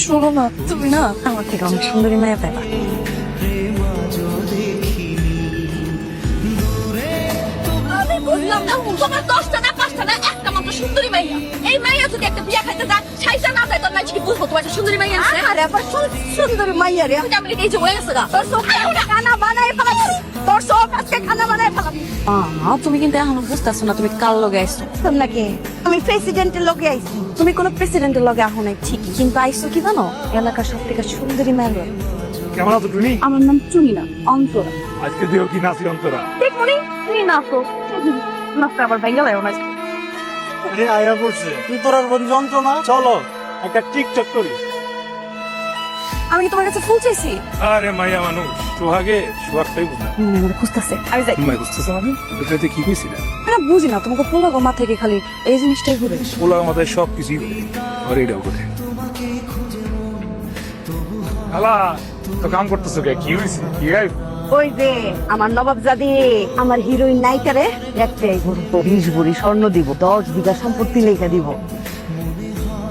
শোনো না, তুমি না আমার থেকে অনেক সুন্দরী মায়া পেলা। আমি বুঝলাম না, তোমার 10টা না 5টা না একটা মাত্র সুন্দরী মাইয়া। এই মাইয়া যদি একটা বিয়া খাইতে যায়, ছাইসা না যায়, তোর মাইয়া কি বুঝবো তোমার একটা সুন্দরী মাইয়া আছে? আরে আবার সুন্দরী মাইয়া রে। আমি এই যে হয়ে গেছে গা। তোর সব খানা বানাই ফেলাবি, তোর সব আজকে খানা বানাই ফেলাবি। তুমি কিন্তু এখনো বুঝতেছো না তুমি কার লগে আইছো। শোন নাকি, আমি প্রেসিডেন্টের লগে আইছি। তুমি কোনো প্রেসিডেন্টের লগে আহো নাই ঠিকই, কিন্তু আইছো কি জানো, এলাকার সব থেকে সুন্দরী মায়া লগে। কেমন আছো তুমি? আমার নাম চুনি না, অন্তরা। আজকে দিও কি নাচি অন্তরা? দেখমনি তুমি নাচো, নাচতে আবার ভাইয়া লাইও না। আরে আয়া পড়ছে, তুই তোর আর বড় যন্ত্রণা। চলো একটা টিকটক করি। আমি কি তোমার কাছে ফুল চাইছি? আরে মাইয়া মানুষ, সোহাগে সোহাগটাই বুঝলাম। আমার খুঁজতেছে, আমি যাই। তুমি বুঝতেছো আমি এটাতে কি কইছিলাম? না বুঝি না, তোমাকে পোলা গো মাথা থেকে খালি এই জিনিসটাই ঘুরে। পোলা আমাদের সব কিছুই বলে আর এটাও করে। আলা তো কাম করতেছো কে? কি হয়েছে? কি গাইব? ওই যে আমার নবাবজাদি, আমার হিরোইন নায়িকারে দেখতে আইব। 20 ভরি স্বর্ণ দিব, 10 বিঘা সম্পত্তি লেখা দিব।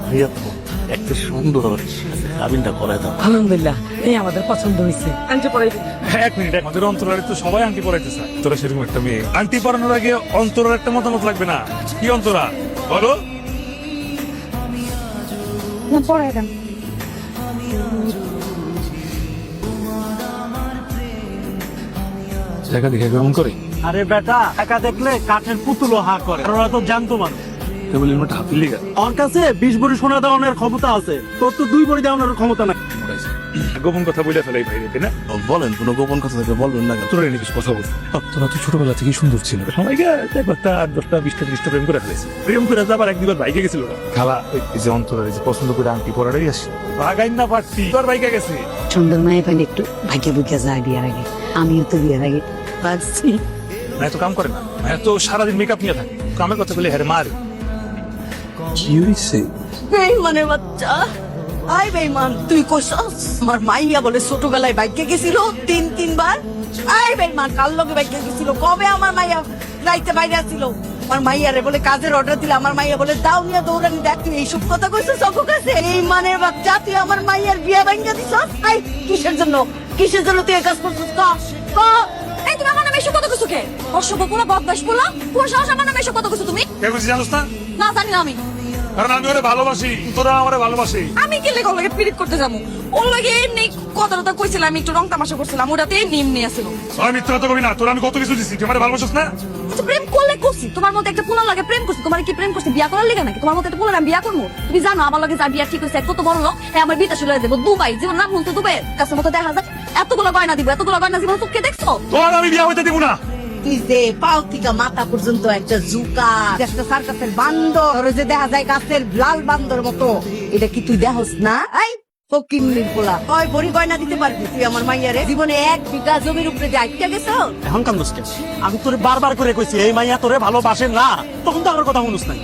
ভাইয়া তো একটা সুন্দর কাবিনটা করে দাও। আলহামদুলিল্লাহ, এই আমাদের পছন্দ হয়েছে। আনতে পরে এক মিনিট, আমাদের অন্তরারে তো সবাই আন্টি পড়াইতে চায়। তোরা সেরকম একটা মেয়ে আন্টি পড়ানোর আগে অন্তরার একটা মতামত লাগবে না? কি অন্তরা বলো? না পরে দেন। দেখা দেখে কেমন করে? আরে বেটা, একা দেখলে কাঠের পুতুলও হা করে, আর ওরা তো জানতো মানুষ। কেবল এর মধ্যে হাফিল লিগা ওর কাছে 20 ভরি সোনা দেওয়ানোর ক্ষমতা আছে, তোর তো 2 ভরি দেওয়ানোর ক্ষমতা নাই। গোপন কথা বলে ফেলাই ভাই রে, না? বলেন, কোনো গোপন কথা থেকে বলবেন না। তোরা এনে কিছু কথা বলছে। তোরা তো ছোটবেলা থেকেই সুন্দর ছিল, সবাইকে 10টা 20টা 30টা প্রেম করে ফেলেছে। প্রেম করে যাবার এক দুবার বাইকে গেছিল না খালা, এই যে অন্তরের যে পছন্দ করে আংটি পরাটাই আসে ভাগাইন না পারতি, তোর বাইকে গেছে। সুন্দর মায়ে পানি একটু ভাগ্যে বুঝে যায় বিয়ার আগে। আমিও তো বিয়ার আগে পাচ্ছি। না তো কাম করে না, তো সারাদিন মেকআপ নিয়ে থাকে, কামের কথা বলে হ্যাঁ মার। কি হয়েছে? বেইমানের বাচ্চা, আই বেইমান, তুই কইছস আমার মাইয়া বলে ছোটবেলায় বাইকে গেছিল 3-3 বার। আই বেইমান, কাল লগে বাইকে গেছিল, কবে আমার মাইয়া রাইতে বাইরে আসছিল। আমার মাইয়ারে বলে কাজের অর্ডার দিলে, আমার মাইয়া বলে দাও নিয়ে দৌড়ানি দেখ। তুই এইসব কথা কইছস সব কাছে? এই মানের বাচ্চা, তুই আমার মাইয়ার বিয়া ভাঙিয়ে দিছস। আই কিসের জন্য, কিসের জন্য তুই এই কাজ করছস? ক এই তুমি আমার নামে এসব কথা কইছো কে? অসভ্য পোলা, বদমাশ পোলা, কোন সাহস আমার নামে এসব কথা কইছো তুমি? কে বুঝি জানোস না? না জানি না আমি। কারণ আমি ওরে ভালোবাসি, তোরা আমারে ভালোবাসি। আমি কি লেগে ওর লগে পিরিত করতে যাবো? ওর লগে এমনি কথা টথা কইছিলাম, একটু রং তামাশা করছিলাম, ওটাতে এমনি আসছিল। আমি মিথ্যা কথা কবি না, তোরা আমি কত কিছু দিছি, তুই আমারে ভালোবাসিস না? আচ্ছা, প্রেম করলে করছি, তোমার মতো একটা পোলা লাগে প্রেম করছি। তোমার কি প্রেম করছি বিয়া করার লেগে নাকি? তোমার মতো একটা পোলা আমি বিয়া করবো? তুমি জানো আমার লগে যা বিয়া ঠিক হয়েছে কত বড় লোক, হ্যাঁ আমার বিটা চলে যাবো দুবাই, জীবন নাম বলতো দুবাই কাছে মতো দেখা যায়। এতগুলো গয়না দিব, এতগুলো গয়না জীবন চোখকে দেখছো? তোর আমি বিয়া হইতে দিব না। তুই যে পাও থেকে মাথা পর্যন্ত একটা জুকা, একটা সার্কাসের বান্দর, ওরে যে দেখা যায় গাছের লাল বান্দর মতো, এটা কি তুই দেখোস না? এই ফকিন্নির পোলা, কয় ভরি গয়না দিতে পারবি তুই আমার মাইয়ারে? জীবনে 1 বিঘা জমির উপরে যে আইটা গেছো। এখন কান্দোস কেন? আমি তোরে বারবার করে কইছি এই মাইয়া তোরে ভালোবাসে না, তখন তো আমার কথা শুনুস নাই।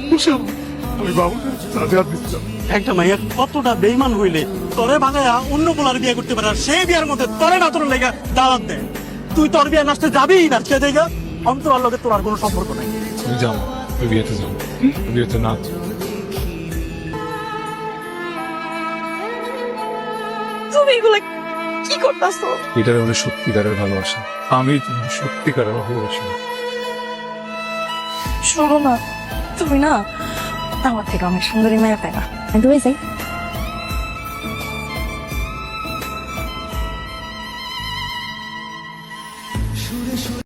আমি বাবু সাথে হাত দিচ্ছিলাম। একটা মাইয়া কতটা বেইমান হইলে তোরে ভাঙায়া অন্য পোলার বিয়ে করতে পারে, আর সেই বিয়ার মধ্যে তোরে না তোর লেগা দাওয়াত দেয়। তুই তোর বিয়ে নাচতে যাবি না, কে দেখা অন্তরার লগে তোর আর কোনো সম্পর্ক নাই। তুমি যাও, তুই বিয়েতে যাও, বিয়েতে না। তুমি এগুলো কি করতেছো? এটার হলো সত্যিকারের ভালোবাসা, আমি তুমি সত্যিকারের ভালোবাসি। শোনো না, তুমি না আমার থেকে অনেক সুন্দরী মায়া পেলা। আমি দূরে যাই।